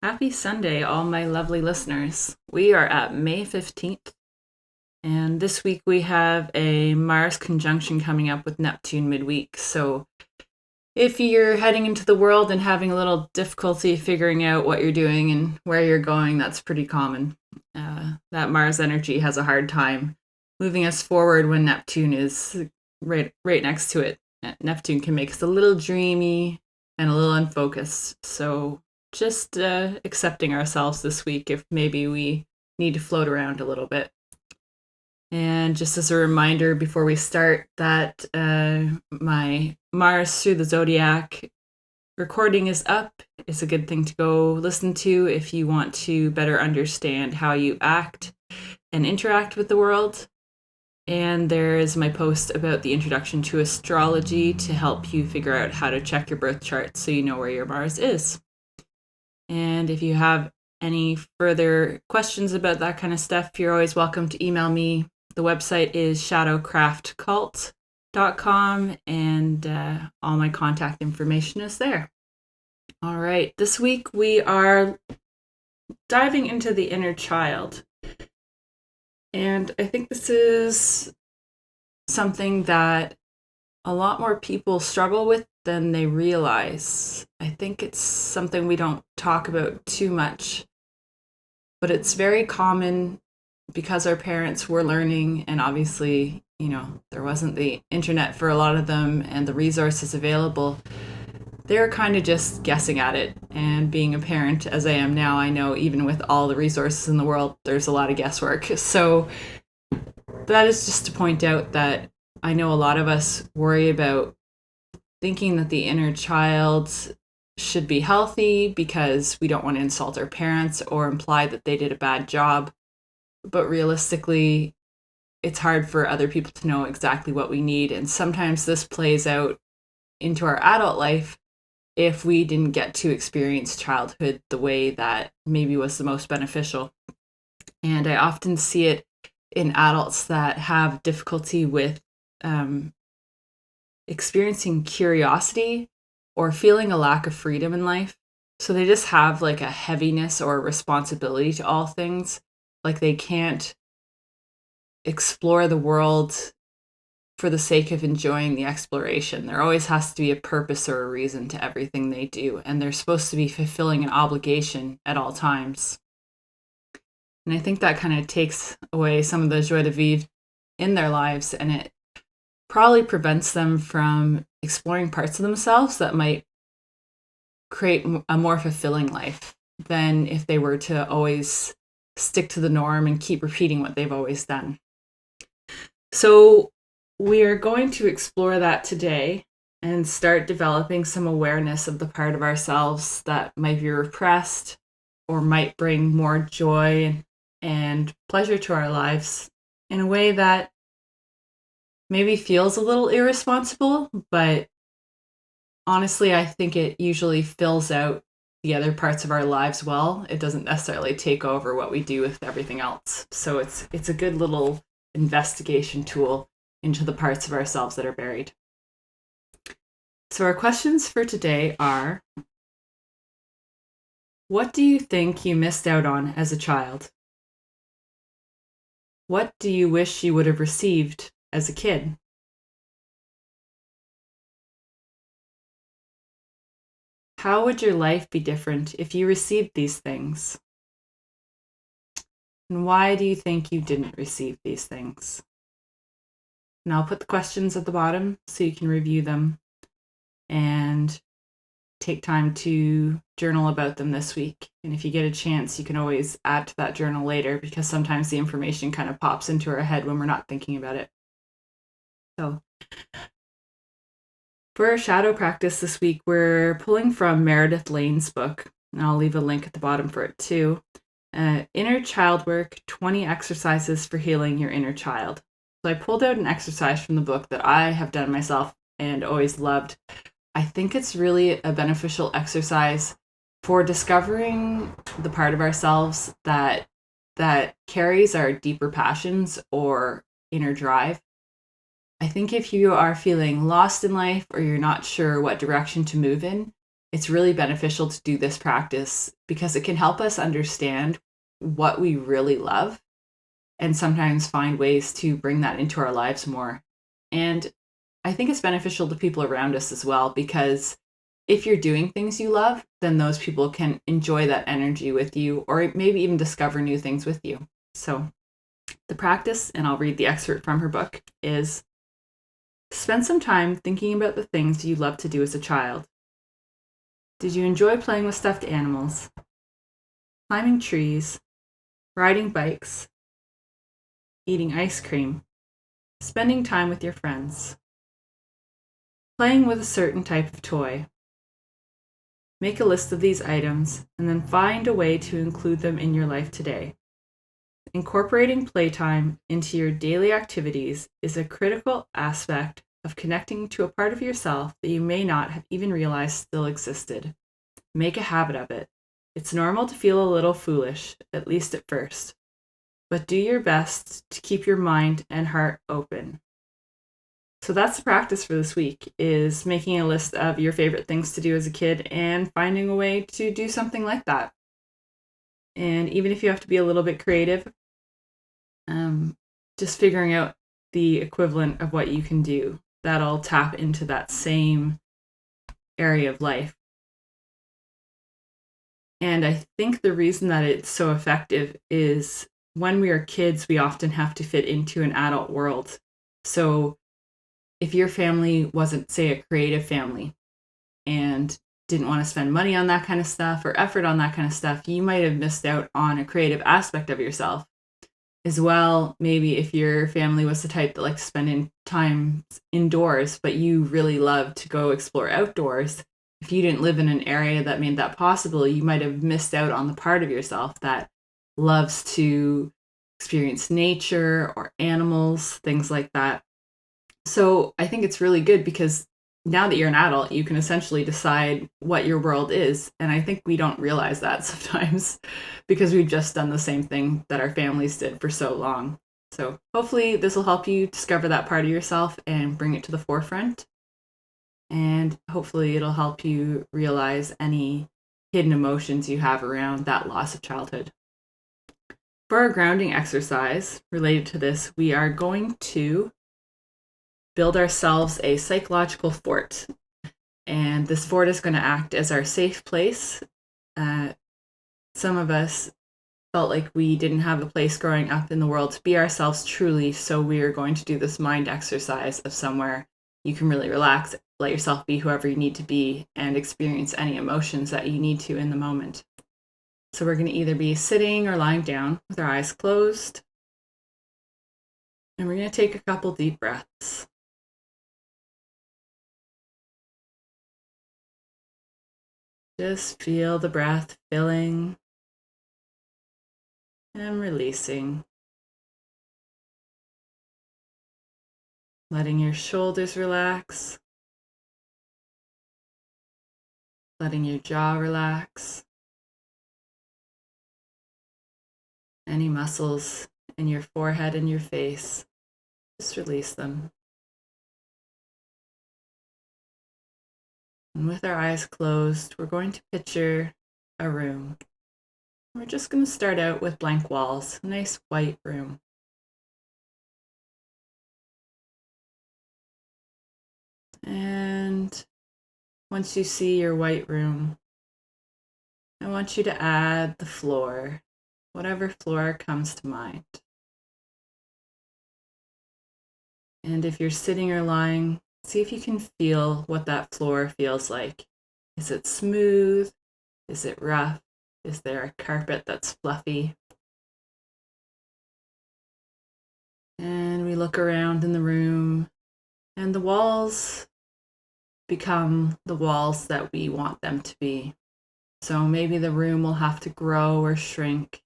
Happy Sunday, all my lovely listeners. We are at May 15th, and this week we have a Mars conjunction coming up with Neptune midweek. So if you're heading into the world and having a little difficulty figuring out what you're doing and where you're going, that's pretty common. That Mars energy has a hard time moving us forward when Neptune is right next to it. Neptune can make us a little dreamy and a little unfocused. So just accepting ourselves this week if maybe we need to float around a little bit. And just as a reminder before we start that my Mars through the Zodiac recording is up. It's a good thing to go listen to if you want to better understand how you act and interact with the world. And there is my post about the introduction to astrology to help you figure out how to check your birth chart so you know where your Mars is. And if you have any further questions about that kind of stuff, you're always welcome to email me. The website is shadowcraftcult.com, and all my contact information is there. All right, this week we are diving into the inner child. And I think this is something that a lot more people struggle with than they realize. I think it's something we don't talk about too much, but it's very common because our parents were learning, and obviously, there wasn't the internet for a lot of them and the resources available. They're kind of just guessing at it. And being a parent, as I am now, I know even with all the resources in the world, there's a lot of guesswork. So that is just to point out that I know a lot of us worry about thinking that the inner child should be healthy because we don't want to insult our parents or imply that they did a bad job. But realistically, it's hard for other people to know exactly what we need. And sometimes this plays out into our adult life if we didn't get to experience childhood the way that maybe was the most beneficial. And I often see it in adults that have difficulty with experiencing curiosity or feeling a lack of freedom in life. So they just have like a heaviness or a responsibility to all things. Like they can't explore the world for the sake of enjoying the exploration. There always has to be a purpose or a reason to everything they do, and they're supposed to be fulfilling an obligation at all times. And I think that kind of takes away some of the joie de vivre in their lives, and it probably prevents them from exploring parts of themselves that might create a more fulfilling life than if they were to always stick to the norm and keep repeating what they've always done. So we are going to explore that today and start developing some awareness of the part of ourselves that might be repressed or might bring more joy and pleasure to our lives in a way that maybe feels a little irresponsible, but honestly, I think it usually fills out the other parts of our lives well. It doesn't necessarily take over what we do with everything else. So it's a good little investigation tool into the parts of ourselves that are buried. So our questions for today are: what do you think you missed out on as a child? What do you wish you would have received as a kid? How would your life be different if you received these things? And why do you think you didn't receive these things? And I'll put the questions at the bottom so you can review them and take time to journal about them this week. And if you get a chance, you can always add to that journal later, because sometimes the information kind of pops into our head when we're not thinking about it. So for our shadow practice this week, we're pulling from Meredith Lane's book, and I'll leave a link at the bottom for it too. Inner Child Work, 20 Exercises for Healing Your Inner Child. So I pulled out an exercise from the book that I have done myself and always loved. I think it's really a beneficial exercise for discovering the part of ourselves that carries our deeper passions or inner drive. I think if you are feeling lost in life or you're not sure what direction to move in, it's really beneficial to do this practice because it can help us understand what we really love and sometimes find ways to bring that into our lives more. And I think it's beneficial to people around us as well, because if you're doing things you love, then those people can enjoy that energy with you, or maybe even discover new things with you. So the practice, and I'll read the excerpt from her book, is spend some time thinking about the things you loved to do as a child. Did you enjoy playing with stuffed animals, climbing trees, riding bikes, eating ice cream, spending time with your friends, playing with a certain type of toy? Make a list of these items and then find a way to include them in your life today. Incorporating playtime into your daily activities is a critical aspect of connecting to a part of yourself that you may not have even realized still existed. Make a habit of it. It's normal to feel a little foolish, at least at first, but do your best to keep your mind and heart open. So that's the practice for this week, is making a list of your favorite things to do as a kid and finding a way to do something like that. And even if you have to be a little bit creative, just figuring out the equivalent of what you can do, that'll tap into that same area of life. And I think the reason that it's so effective is when we are kids, we often have to fit into an adult world. So if your family wasn't, say, a creative family and didn't want to spend money on that kind of stuff or effort on that kind of stuff, you might have missed out on a creative aspect of yourself. As well, maybe if your family was the type that likes spending time indoors, but you really love to go explore outdoors, if you didn't live in an area that made that possible, you might have missed out on the part of yourself that loves to experience nature or animals, things like that. So I think it's really good because now that you're an adult, you can essentially decide what your world is. And I think we don't realize that sometimes because we've just done the same thing that our families did for so long. So hopefully this will help you discover that part of yourself and bring it to the forefront. And hopefully it'll help you realize any hidden emotions you have around that loss of childhood. For our grounding exercise related to this, we are going to build ourselves a psychological fort. And this fort is going to act as our safe place. Some of us felt like we didn't have a place growing up in the world to be ourselves truly, so we are going to do this mind exercise of somewhere you can really relax, let yourself be whoever you need to be, and experience any emotions that you need to in the moment. So we're going to either be sitting or lying down with our eyes closed, and we're going to take a couple deep breaths. Just feel the breath filling and releasing. Letting your shoulders relax. Letting your jaw relax. Any muscles in your forehead and your face, just release them. And with our eyes closed, we're going to picture a room. We're just going to start out with blank walls, a nice white room. And once you see your white room, I want you to add the floor, whatever floor comes to mind. And if you're sitting or lying, see if you can feel what that floor feels like. Is it smooth? Is it rough? Is there a carpet that's fluffy? And we look around in the room, and the walls become the walls that we want them to be. So maybe the room will have to grow or shrink,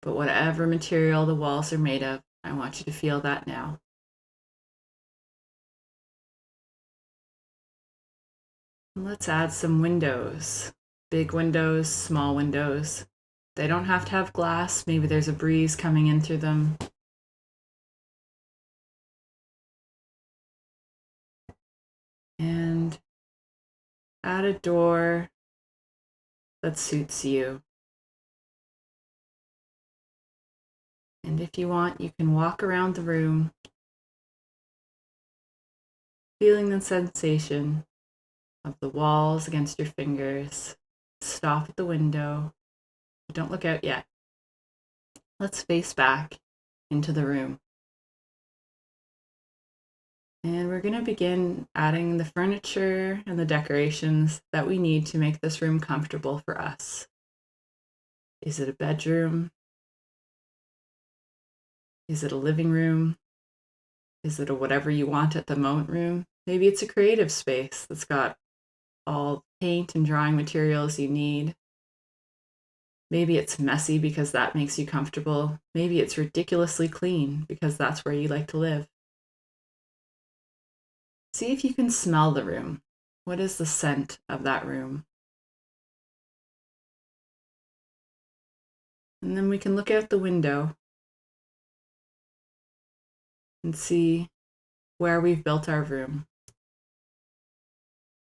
but whatever material the walls are made of, I want you to feel that now. And let's add some windows. Big windows, small windows. They don't have to have glass. Maybe there's a breeze coming in through them. And Add a door that suits you. And if you want, you can walk around the room, feeling the sensation of the walls against your fingers. Stop at the window. Don't look out yet. Let's face back into the room. And we're going to begin adding the furniture and the decorations that we need to make this room comfortable for us. Is it a bedroom? Is it a living room? Is it a whatever you want at the moment room? Maybe it's a creative space that's got all paint and drawing materials you need. Maybe it's messy because that makes you comfortable. Maybe it's ridiculously clean because that's where you like to live. See if you can smell the room. What is the scent of that room? And then we can look out the window and see where we've built our room.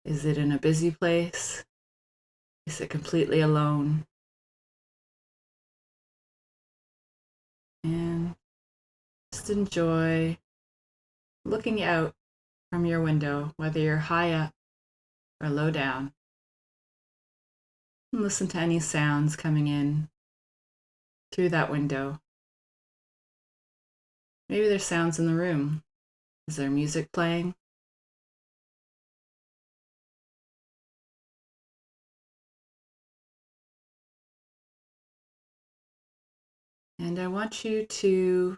Is it in a busy place? Is it completely alone? And just enjoy looking out from your window, whether you're high up or low down. And listen to any sounds coming in through that window. Maybe there's sounds in the room. Is there music playing? And I want you to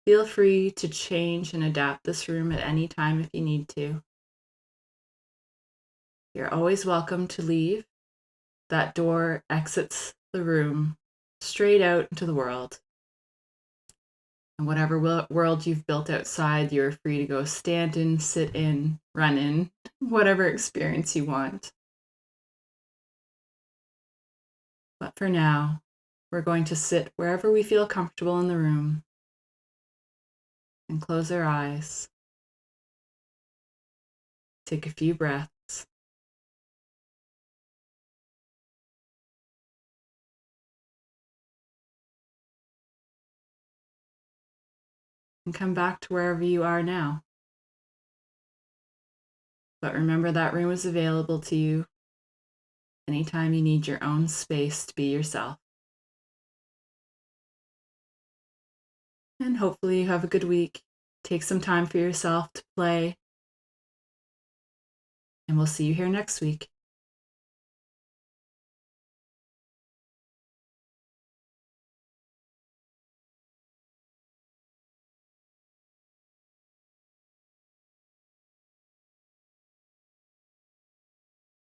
feel free to change and adapt this room at any time if you need to. You're always welcome to leave. That door exits the room straight out into the world. And whatever world you've built outside, you're free to go stand in, sit in, run in, whatever experience you want. But for now, we're going to sit wherever we feel comfortable in the room and close our eyes. Take a few breaths. And come back to wherever you are now. But remember that room is available to you anytime you need your own space to be yourself. And hopefully you have a good week. Take some time for yourself to play. And we'll see you here next week.